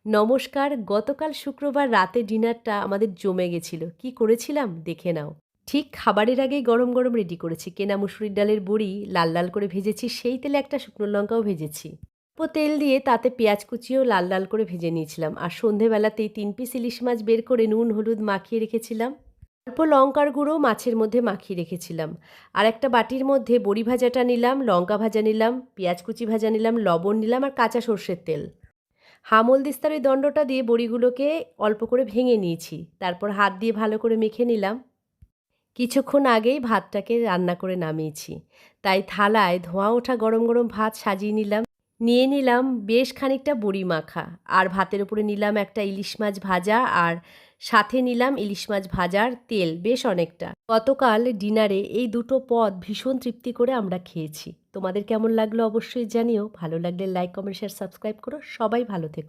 নমস্কার। গতকাল শুক্রবার রাতে ডিনারটা আমাদের জমে গেছিল। কি করেছিলাম দেখে নাও। ঠিক খাবারের আগেই গরম, গরম রেডি করেছি। কেনা মুসুরির ডালের বড়ি লাল, লাল করে ভেজেছি। সেই তেলে একটা শুকনো লঙ্কাও ভেজেছি। অল্প তেল দিয়ে তাতে পেঁয়াজ কুচিও লাল, লাল করে ভেজে নিয়েছিলাম। আর সন্ধেবেলাতেই ৩ পিস ইলিশ মাছ বের করে নুন, হলুদ মাখিয়ে রেখেছিলাম। অল্প লঙ্কার গুঁড়ো মাছের মধ্যে মাখিয়ে রেখেছিলাম। আর একটা বাটির মধ্যে বড়ি ভাজাটা নিলাম, লঙ্কা ভাজা নিলাম, পেঁয়াজ কুচি ভাজা নিলাম, লবণ নিলাম আর কাঁচা সর্ষের তেল। হামলদিস্তার ওই দণ্ডটা দিয়ে বড়িগুলোকে অল্প করে ভেঙে নিয়েছি। তারপর হাত দিয়ে ভালো করে মেখে নিলাম। কিছুক্ষণ আগেই ভাতটাকে রান্না করে নামিয়েছি। তাই থালায় ধোঁয়া ওঠা গরম, গরম ভাত সাজিয়ে নিলাম। নিয়ে নিলাম বেশ খানিকটা বড়ি মাখা। আর ভাতের উপরে নিলাম একটা ইলিশ মাছ ভাজা আর সাথে নিলাম ইলিশ মাছ ভাজার তেল বেশ অনেকটা। গতকাল ডিনারে এই দুটো পদ ভীষণ তৃপ্তি করে আমরা খেয়েছি। তোমাদের কেমন লাগলো অবশ্যই জানিও। ভালো লাগলে লাইক, কমেন্ট, শেয়ার, সাবস্ক্রাইব করো। সবাই ভালো থেকো।